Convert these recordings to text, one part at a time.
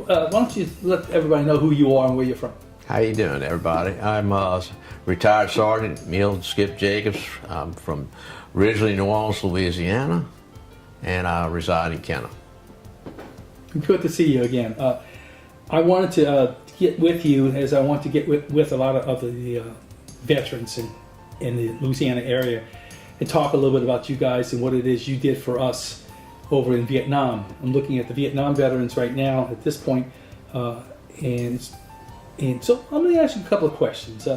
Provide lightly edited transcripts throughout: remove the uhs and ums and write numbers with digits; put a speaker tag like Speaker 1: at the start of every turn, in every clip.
Speaker 1: why don't you let everybody know who you are and where you're from?
Speaker 2: How you doing, everybody? I'm retired Sergeant Emile Skip Jacobs. I'm from originally New Orleans, Louisiana, and I reside in Kenner.
Speaker 1: Good to see you again. I wanted to get with you, as I want to get with a lot of the veterans in the Louisiana area, and talk a little bit about you guys and what it is you did for us over in Vietnam. I'm looking at the Vietnam veterans right now at this point, and so I'm going to ask you a couple of questions.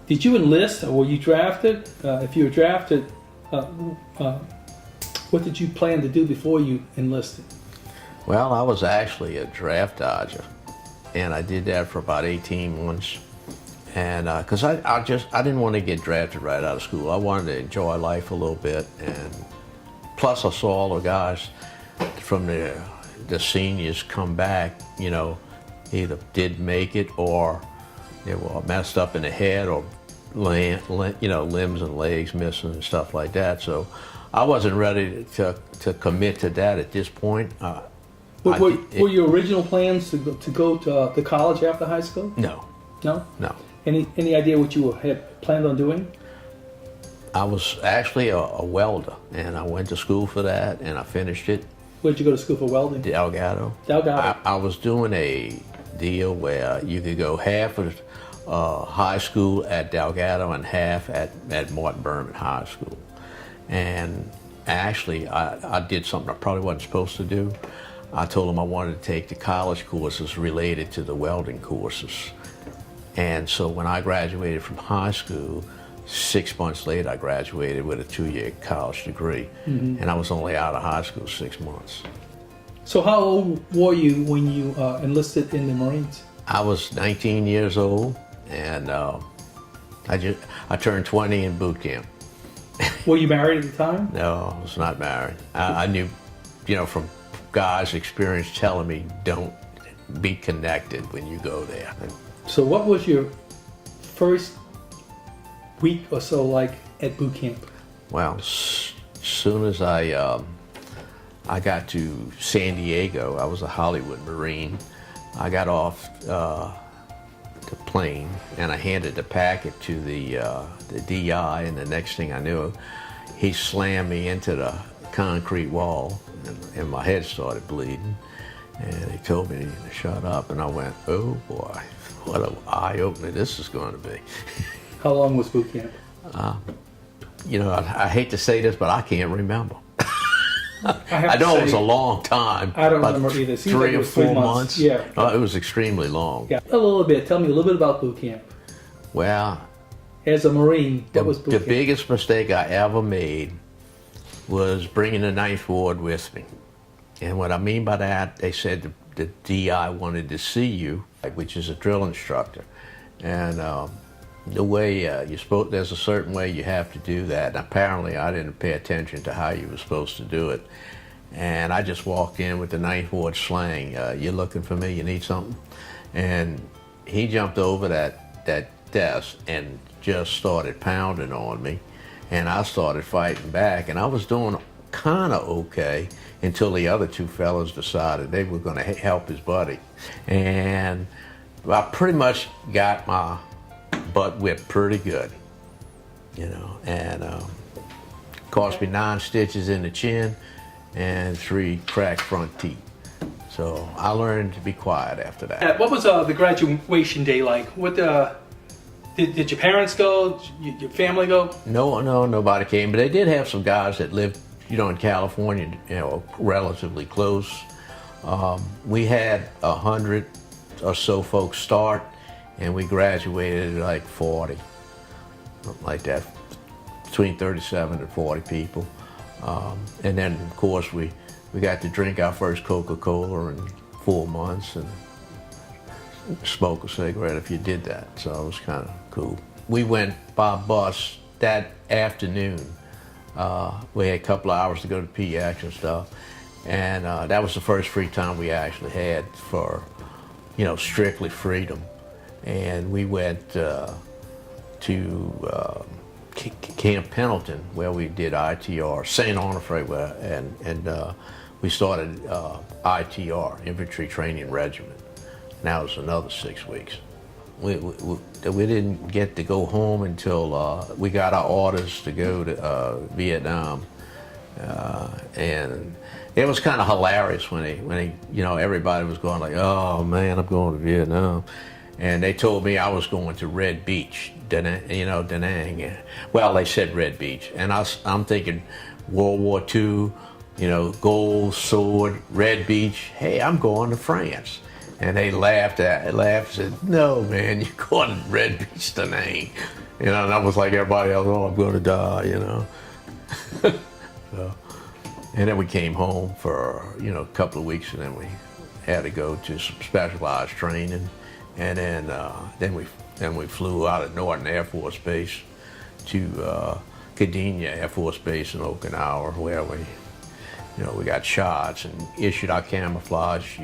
Speaker 1: Did you enlist, or were you drafted? If you were drafted, what did you plan to do before you enlisted?
Speaker 2: Well, I was actually a draft dodger, and I did that for about 18 months. And because I didn't want to get drafted right out of school. I wanted to enjoy life a little bit, and plus I saw all the guys from the seniors come back, you know, either did make it or they were messed up in the head or limbs and legs missing and stuff like that. So I wasn't ready to commit to that at this point.
Speaker 1: Were your original plans to go to college after high school?
Speaker 2: No.
Speaker 1: No?
Speaker 2: No.
Speaker 1: Any idea what you had planned on doing?
Speaker 2: I was actually a welder, and I went to school for that, and I finished it.
Speaker 1: Where did you go to school for welding?
Speaker 2: Delgado.
Speaker 1: Delgado.
Speaker 2: I was doing a deal where you could go half of high school at Delgado and half at Martin Berman High School. And actually, I did something I probably wasn't supposed to do. I told them I wanted to take the college courses related to the welding courses. And so when I graduated from high school, 6 months later, I graduated with a 2-year college degree. Mm-hmm. And I was only out of high school 6 months.
Speaker 1: So how old were you when you enlisted in the Marines?
Speaker 2: I was 19 years old, and I turned 20 in boot camp.
Speaker 1: Were you married at the time?
Speaker 2: No, I was not married. I knew, you know, from guys' experience telling me, don't be connected when you go there.
Speaker 1: So what was your first week or so like at boot camp?
Speaker 2: Well, as soon as I got to San Diego, I was a Hollywood Marine. I got off the plane and I handed the packet to the DI, and the next thing I knew, he slammed me into the concrete wall, and my head started bleeding. And he told me to shut up, and I went, oh boy, what an eye-opener this is going to be.
Speaker 1: How long was boot camp?
Speaker 2: You know, I hate to say this, but I can't remember.
Speaker 1: I
Speaker 2: know it was a long time.
Speaker 1: I don't remember either.
Speaker 2: 3 or 4 months.
Speaker 1: Yeah.
Speaker 2: It was extremely long.
Speaker 1: Yeah. A little bit. Tell me a little bit about boot camp.
Speaker 2: Well,
Speaker 1: as a Marine, what was boot camp?
Speaker 2: The biggest mistake I ever made was bringing the Ninth Ward with me. And what I mean by that, they said the DI wanted to see you, which is a drill instructor. And the way there's a certain way you have to do that. And apparently I didn't pay attention to how you were supposed to do it. And I just walked in with the Ninth Ward slang, you looking for me, you need something? And he jumped over that desk and just started pounding on me. And I started fighting back, and I was doing kind of okay until the other two fellas decided they were going to help his buddy. And I pretty much got my butt whipped pretty good, you know, and cost me 9 stitches in the chin and 3 cracked front teeth. So I learned to be quiet after that.
Speaker 1: What was the graduation day like? What did your parents go? Your family go?
Speaker 2: No, nobody came, but they did have some guys that lived, you know, in California, you know, relatively close. We had 100 or so folks start, and we graduated like 40, something like that, between 37 and 40 people. And then, of course, we got to drink our first Coca-Cola in 4 months and smoke a cigarette if you did that. So it was kind of cool. We went by bus that afternoon. We had a couple of hours to go to PX and stuff. And that was the first free time we actually had for, you know, strictly freedom. And we went to Camp Pendleton, where we did ITR, St. Onofre, and we started ITR, Infantry Training Regiment. And that was another 6 weeks. We didn't get to go home until we got our orders to go to Vietnam. And it was kind of hilarious when he, you know, everybody was going like, oh man, I'm going to Vietnam. And they told me I was going to Red Beach, Da Nang. Well, they said Red Beach. And I'm thinking World War II, you know, gold, sword, Red Beach. Hey, I'm going to France. And they laughed and said, no, man, you're going to Red Beach, Da Nang. You know, and I was like everybody else, oh, I'm going to die, you know. So, and then we came home for, you know, a couple of weeks, and then we had to go to some specialized training. And then we flew out of Norton Air Force Base to Gdynia Air Force Base in Okinawa, where we, you know, we got shots and issued our camouflage,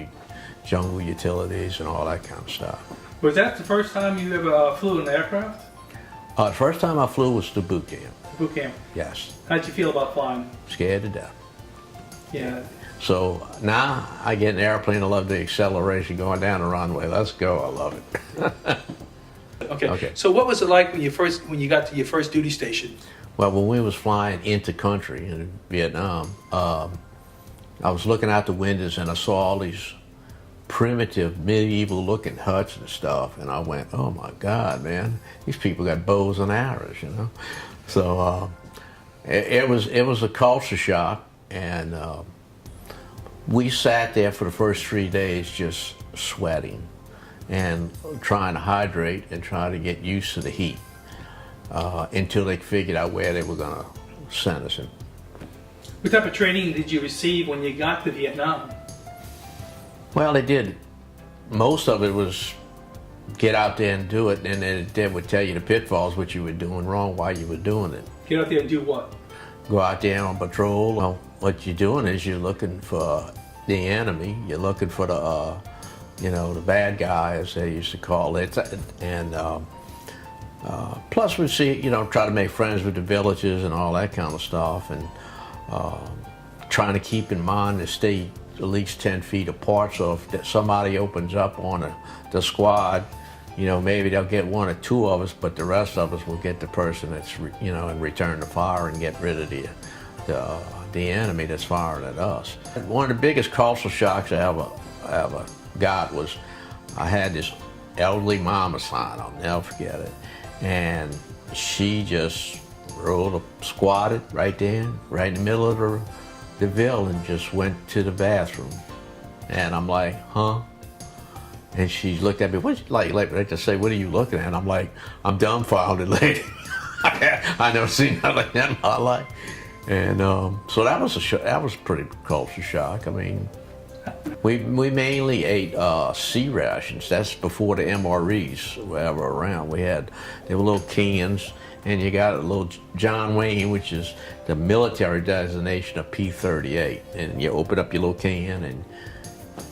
Speaker 2: jungle utilities, and all that kind of stuff.
Speaker 1: Was that the first time you ever flew an aircraft?
Speaker 2: The first time I flew was to boot camp.
Speaker 1: Boot camp.
Speaker 2: Yes.
Speaker 1: How'd you feel about flying?
Speaker 2: Scared to death.
Speaker 1: Yeah.
Speaker 2: So now I get in an airplane, I love the acceleration going down the runway. Let's go, I love it.
Speaker 1: Okay. So what was it like when you got to your first duty station?
Speaker 2: Well, when we was flying into country in Vietnam, I was looking out the windows and I saw all these primitive, medieval-looking huts and stuff, and I went, "Oh my God, man! These people got bows and arrows, you know." So it was a culture shock, and we sat there for the first 3 days just sweating and trying to hydrate and trying to get used to the heat until they figured out where they were going to send us in.
Speaker 1: What type of training did you receive when you got to Vietnam?
Speaker 2: Well, they did. Most of it was get out there and do it, and then they would tell you the pitfalls, what you were doing wrong, why you were doing it.
Speaker 1: Get out there and do what?
Speaker 2: Go out there on patrol. Well, what you're doing is you're looking for the enemy. You're looking for the, you know, the bad guy, as they used to call it. And plus we see, you know, try to make friends with the villages and all that kind of stuff, and trying to keep in mind to stay at least 10 feet apart, so if somebody opens up on the squad, you know, maybe they'll get one or two of us, but the rest of us will get the person that's, you know, and return the fire and get rid of the enemy that's firing at us. One of the biggest cultural shocks I ever got was I had this elderly mama sign, I'll never forget it, and she just squatted right there, right in the middle of the Ville, and just went to the bathroom. And I'm like, huh? And she looked at me, like to say, what are you looking at? And I'm like, I'm dumbfounded, lady. I never seen nothing like that in my life. And so that was a pretty culture shock. I mean, we mainly ate sea rations. That's before the MREs were ever around. They were little cans, and you got a little John Wayne, which is the military designation of P-38. And you open up your little can, and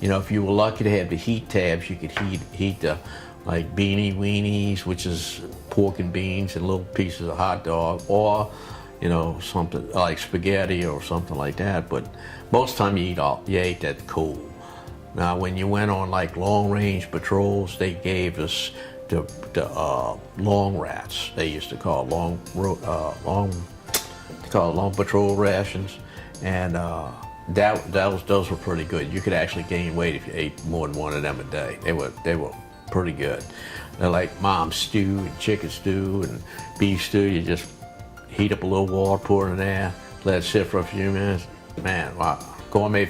Speaker 2: you know, if you were lucky to have the heat tabs, you could heat the like beanie weenies, which is pork and beans and little pieces of hot dog, or you know, something like spaghetti or something like that. But most of the time you ate that cold. Now, when you went on like long range patrols, they gave us the long rats. They used to call long patrol rations, and those were pretty good. You could actually gain weight if you ate more than one of them a day. They were pretty good. They're like mom stew and chicken stew and beef stew. You just heat up a little water, pour it in there, let it sit for a few minutes. Man, wow, gourmet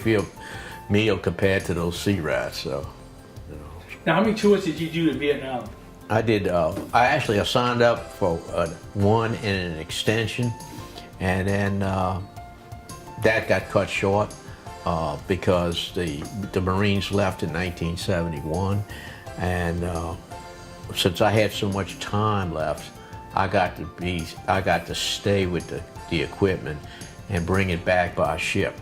Speaker 2: meal compared to those sea rats. So, you know.
Speaker 1: Now, how many tours did you do to Vietnam?
Speaker 2: I did. I signed up for one and an extension, and then that got cut short because the Marines left in 1971, and since I had so much time left, I got to stay with the equipment and bring it back by ship,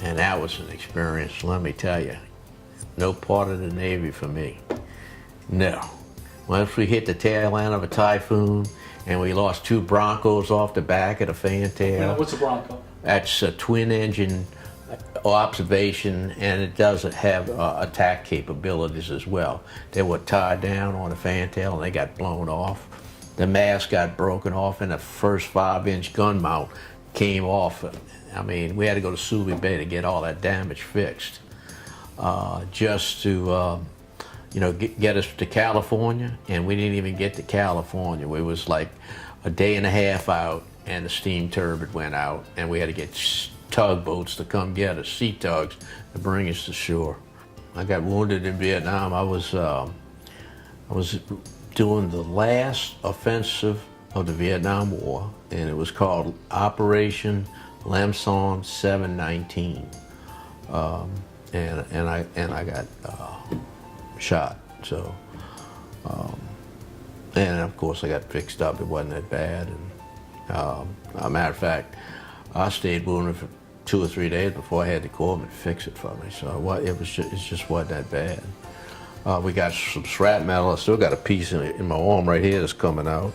Speaker 2: and that was an experience. Let me tell you, no part of the Navy for me. No. Once we hit the tail end of a typhoon, and we lost 2 Broncos off the back of the fantail.
Speaker 1: What's a Bronco?
Speaker 2: That's a twin engine observation, and it does have attack capabilities as well. They were tied down on a fantail and they got blown off. The mast got broken off and the first 5-inch gun mount came off. I mean, we had to go to Subi Bay to get all that damage fixed, just to get us to California, and we didn't even get to California. We was like a day and a half out, and the steam turbine went out, and we had to get tugboats to come get us, sea tugs, to bring us to shore. I got wounded in Vietnam. I was doing the last offensive of the Vietnam War, and it was called Operation Lam Son 719, and I got shot. So, and of course I got fixed up. It wasn't that bad. And a matter of fact, I stayed wounded for 2 or 3 days before I had to call them and fix it for me. So it just wasn't that bad. We got some shrapnel. I still got a piece in my arm right here that's coming out.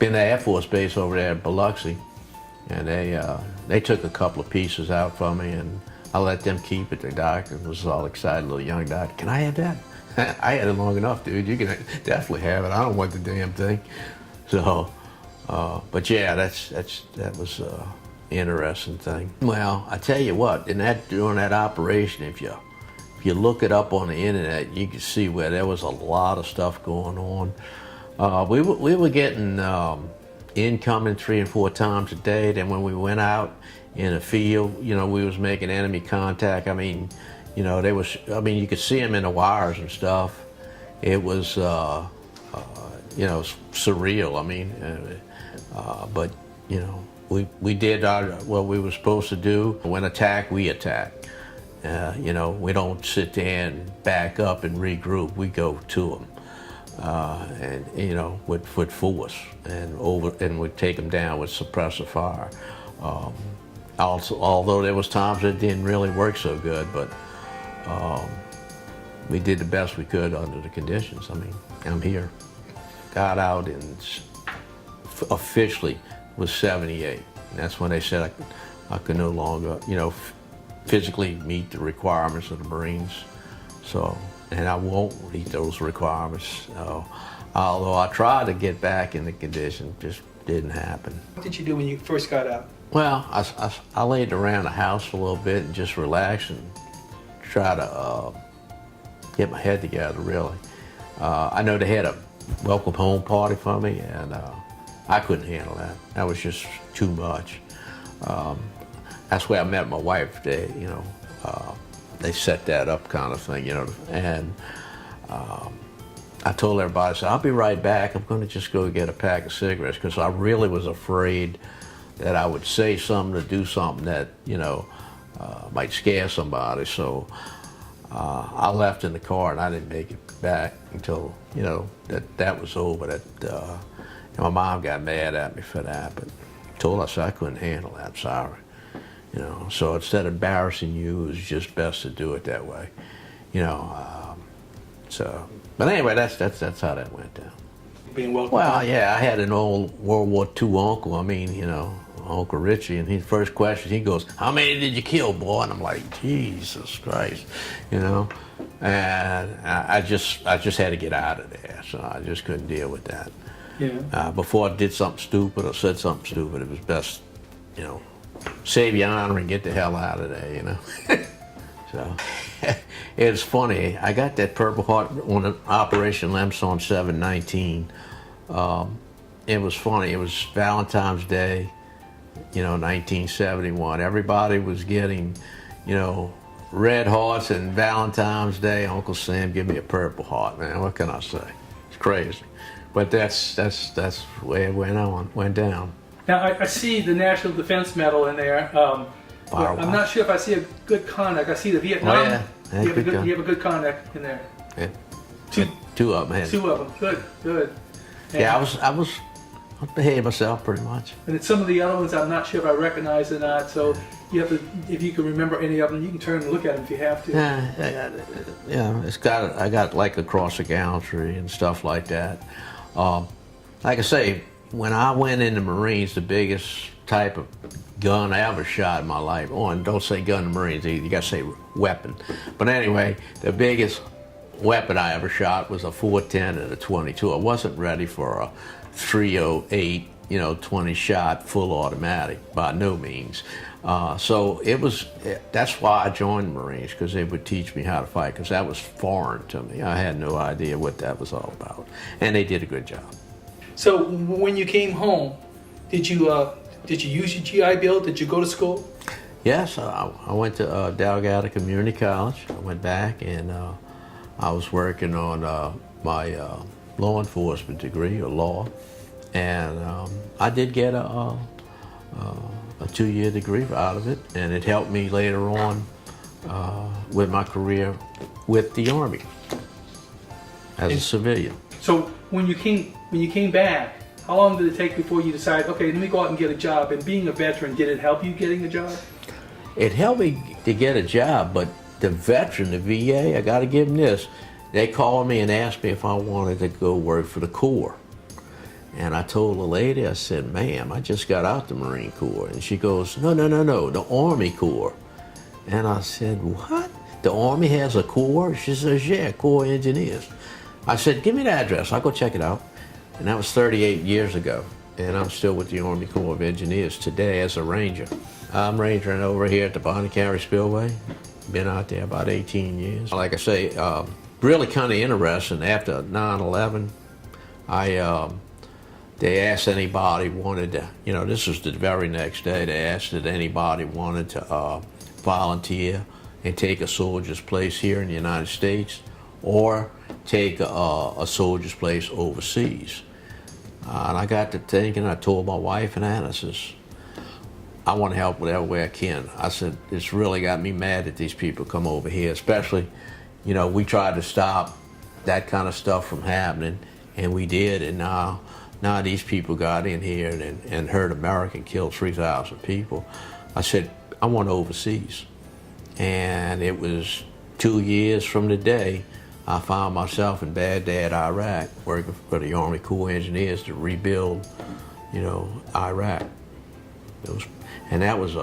Speaker 2: Been to Air Force Base over there at Biloxi, and they took a couple of pieces out for me, and I let them keep it. The doctor was all excited, little young doctor. Can I have that? I had it long enough, dude. You can definitely have it. I don't want the damn thing. So, but yeah, that was an interesting thing. Well, I tell you what, during that operation, if you look it up on the internet, you can see where there was a lot of stuff going on. We were getting incoming 3 and 4 times a day. Then when we went out in the field, we was making enemy contact. I mean, you could see them in the wires and stuff. It was, surreal. I mean, but we did what we were supposed to do. When attack, we attack. We don't sit there and back up and regroup. We go to them. And with force and would take them down with suppressive fire. Also, although there was times it didn't really work so good, but we did the best we could under the conditions. I mean, I'm here. Got out and officially was 78. And that's when they said I could no longer, physically meet the requirements of the Marines. So. And I won't meet those requirements. Although I tried to get back in the condition, just didn't happen.
Speaker 1: What did you do when you first got out?
Speaker 2: Well, I laid around the house for a little bit and just relaxed and try to get my head together, really. I know they had a welcome home party for me, and I couldn't handle that. That was just too much. That's where I met my wife. They set that up kind of thing, and I told everybody, I said, I'll be right back. I'm going to just go get a pack of cigarettes, because I really was afraid that I would say something or do something that, might scare somebody. So I left in the car, and I didn't make it back until, that was over. And my mom got mad at me for that, but told us I couldn't handle that. I'm sorry. So instead of embarrassing you, it was just best to do it that way, But anyway, that's how that went down.
Speaker 1: Being welcome.
Speaker 2: Well, yeah, I had an old World War II uncle. I mean, Uncle Richie, and his first question, he goes, "How many did you kill, boy?" And I'm like, Jesus Christ, And I just had to get out of there, so I just couldn't deal with that.
Speaker 1: Yeah.
Speaker 2: Before I did something stupid or said something stupid, it was best, save your honor and get the hell out of there, So, it's funny, I got that Purple Heart on Operation Lam Son 719. It was funny, it was Valentine's Day, 1971. Everybody was getting, red hearts, and Valentine's Day, Uncle Sam, give me a Purple Heart, man, what can I say? It's crazy. But that's the way it went down.
Speaker 1: Now, I see the National Defense Medal in there. I'm not sure if I see a good conduct. I see the Vietnam.
Speaker 2: Oh, yeah.
Speaker 1: You have a good conduct in there.
Speaker 2: Yeah. Two of them.
Speaker 1: Two of them. Good. And,
Speaker 2: yeah, I behaved myself pretty much.
Speaker 1: And then some of the other ones, I'm not sure if I recognize or not. So you have to, if you can remember any of them, you can turn and look at them if you have to.
Speaker 2: I got like a cross of gallantry and stuff like that. Like I say, when I went in the Marines, the biggest type of gun I ever shot in my life. Oh, and don't say gun to Marines, you gotta say weapon. But anyway, the biggest weapon I ever shot was a 410 and a 22. I wasn't ready for a 308, 20 shot full automatic, by no means. So that's why I joined the Marines, because they would teach me how to fight, because that was foreign to me. I had no idea what that was all about. And they did a good job.
Speaker 1: So when you came home, did you use your GI Bill? Did you go to school?
Speaker 2: Yes, I went to Delgado Community College. I went back and I was working on my law enforcement degree, or law. And I did get a 2-year degree out of it, and it helped me later on with my career with the Army as a civilian.
Speaker 1: So when you came back, how long did it take before you decided, okay, let me go out and get a job? And being a veteran, did it help you getting a job?
Speaker 2: It helped me to get a job, but the veteran, the VA, I got to give them this. They called me and asked me if I wanted to go work for the Corps. And I told the lady, I said, ma'am, I just got out the Marine Corps. And she goes, no, the Army Corps. And I said, what? The Army has a Corps? She says, yeah, Corps Engineers. I said, give me the address, I'll go check it out. And that was 38 years ago. And I'm still with the Army Corps of Engineers today as a Ranger. I'm rangering over here at the Bonnie County Spillway. Been out there about 18 years. Like I say, really kind of interesting. After 9/11, they asked anybody wanted to, this was the very next day, they asked if anybody wanted to volunteer and take a soldier's place here in the United States, or take a soldier's place overseas. And I got to thinking, I told my wife and I says, I want to help whatever way I can. I said, it's really got me mad that these people come over here, especially, we tried to stop that kind of stuff from happening, and we did, and now these people got in here and hurt America and killed 3,000 people. I said, I want overseas. And it was 2 years from the day I found myself in Baghdad, Iraq, working for the Army Corps Engineers to rebuild, Iraq. And that was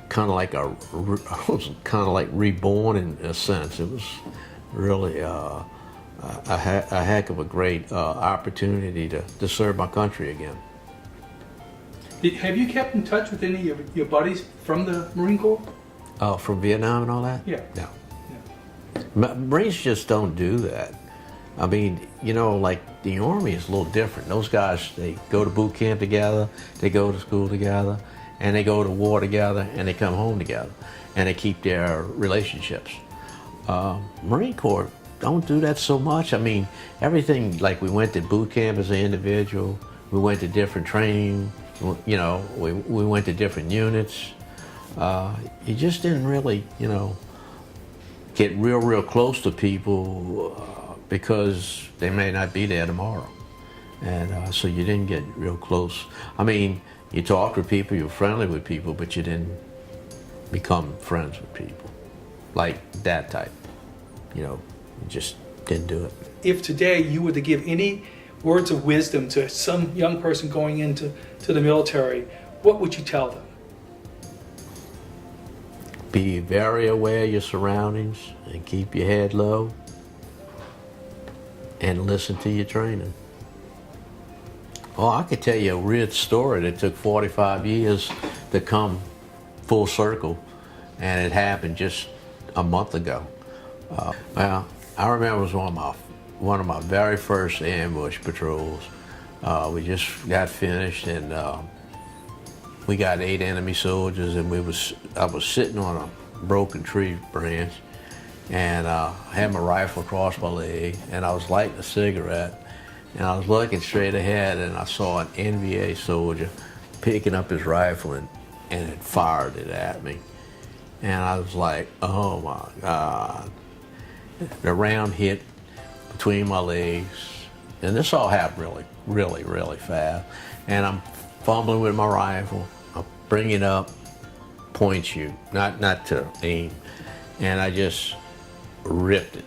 Speaker 2: kind of like reborn in a sense. It was really a heck of a great opportunity to serve my country again.
Speaker 1: Have you kept in touch with any of your buddies from the Marine Corps?
Speaker 2: From Vietnam and all that?
Speaker 1: Yeah.
Speaker 2: No. Marines just don't do that. I mean, like the Army is a little different. Those guys, they go to boot camp together, they go to school together, and they go to war together, and they come home together, and they keep their relationships. Marine Corps don't do that so much. I mean, everything, like we went to boot camp as an individual, we went to different training, we went to different units. You just didn't really, get real close to people because they may not be there tomorrow. And so you didn't get real close. I mean, you talked with people, you were friendly with people, but you didn't become friends with people. Like that type, you just didn't do it.
Speaker 1: If today you were to give any words of wisdom to some young person going into the military, what would you tell them?
Speaker 2: Be very aware of your surroundings and keep your head low and listen to your training. Oh, I could tell you a real story that took 45 years to come full circle, and it happened just a month ago. Well, I remember it was one of my very first ambush patrols. We just got finished, and we got 8 enemy soldiers, and I was sitting on a broken tree branch, and I had my rifle across my leg, and I was lighting a cigarette, and I was looking straight ahead, and I saw an NVA soldier picking up his rifle and it fired it at me. And I was like, oh my God. The round hit between my legs, and this all happened really fast. And I'm fumbling with my rifle, I bring it up, point shoot, not to aim, and I just ripped it.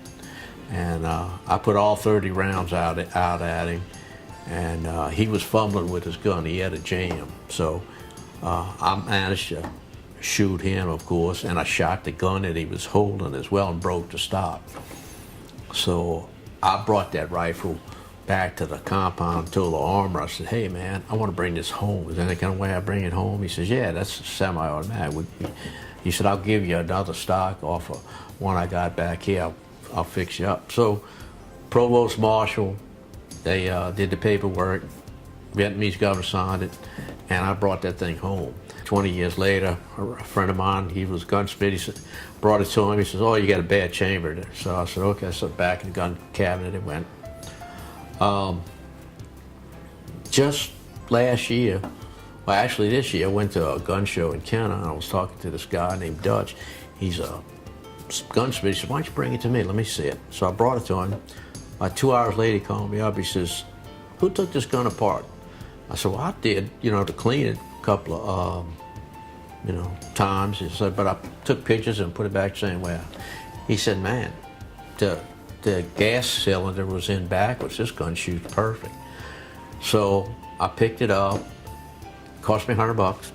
Speaker 2: And I put all 30 rounds out at him, and he was fumbling with his gun. He had a jam, so I managed to shoot him, of course, and I shot the gun that he was holding as well and broke the stock. So I brought that rifle back to the compound, told the armorer, I said, hey man, I want to bring this home. Is there any kind of way I bring it home? He says, yeah, that's semi-automatic. He said, I'll give you another stock off of one I got back here. I'll fix you up. So Provost Marshal, they did the paperwork, Vietnamese governor signed it, and I brought that thing home. 20 years later, a friend of mine, he was a gunsmith, he said, brought it to him, he says, oh, you got a bad chamber there. So I said, okay, so back in the gun cabinet it went. Just last year, well actually this year, I went to a gun show in Canada and I was talking to this guy named Dutch. He's a gunsmith. He said, why don't you bring it to me, let me see it. So I brought it to him. 2 hours later he called me up, he says, who took this gun apart? I said, well I did, to clean it a couple of times. He said, but I took pictures and put it back the same way. He said, man, the gas cylinder was in backwards. This gun shoots perfect. So I picked it up, cost me $100,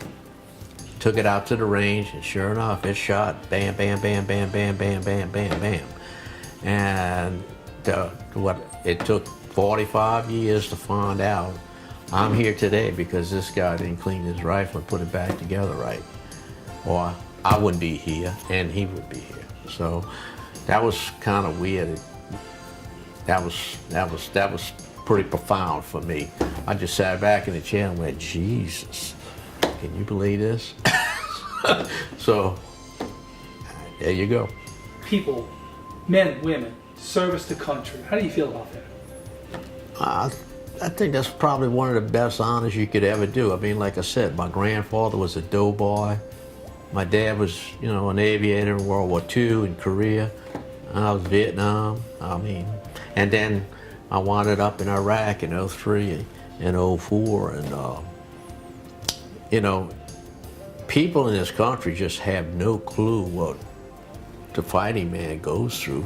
Speaker 2: took it out to the range, and sure enough, it shot bam, bam, bam, bam, bam, bam, bam, bam, bam. And it took 45 years to find out. I'm here today because this guy didn't clean his rifle and put it back together right. Or I wouldn't be here, and he would be here. So that was kind of weird. That was pretty profound for me. I just sat back in the chair and went, Jesus, can you believe this? So there you go.
Speaker 1: People, men, women, service to country. How do you feel about that?
Speaker 2: I think that's probably one of the best honors you could ever do. I mean, like I said, my grandfather was a doughboy. My dad was, an aviator in World War II in Korea. I was Vietnam. And then I wound up in Iraq in 03 and 04. And, people in this country just have no clue what the fighting man goes through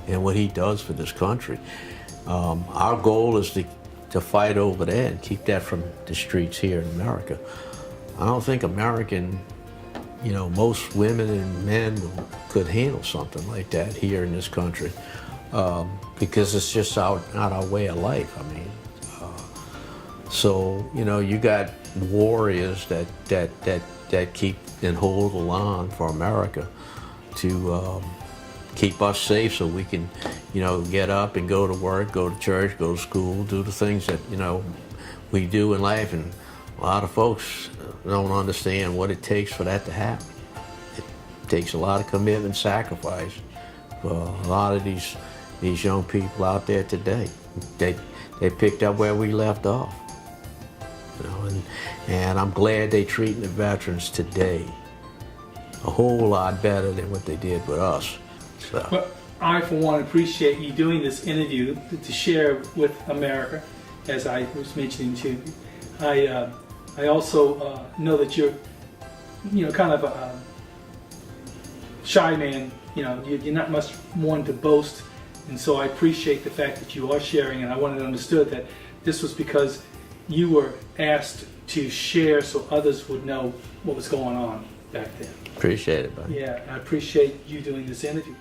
Speaker 2: and what he does for this country. Our goal is to fight over there and keep that from the streets here in America. I don't think most women and men could handle something like that here in this country because it's just not our way of life. So you got warriors that keep and hold the line for America to keep us safe so we can, get up and go to work, go to church, go to school, do the things that, we do in life. And a lot of folks don't understand what it takes for that to happen. It takes a lot of commitment and sacrifice for a lot of these young people out there today. They picked up where we left off. And I'm glad they're treating the veterans today a whole lot better than what they did with us. So.
Speaker 1: Well, I, for one, appreciate you doing this interview to share with America, as I was mentioning to you. I also know that you're, kind of a shy man. You're not much one to boast, and so I appreciate the fact that you are sharing. And I wanted to understood that this was because you were asked to share so others would know what was going on back then.
Speaker 2: Appreciate it, buddy.
Speaker 1: Yeah, I appreciate you doing this interview.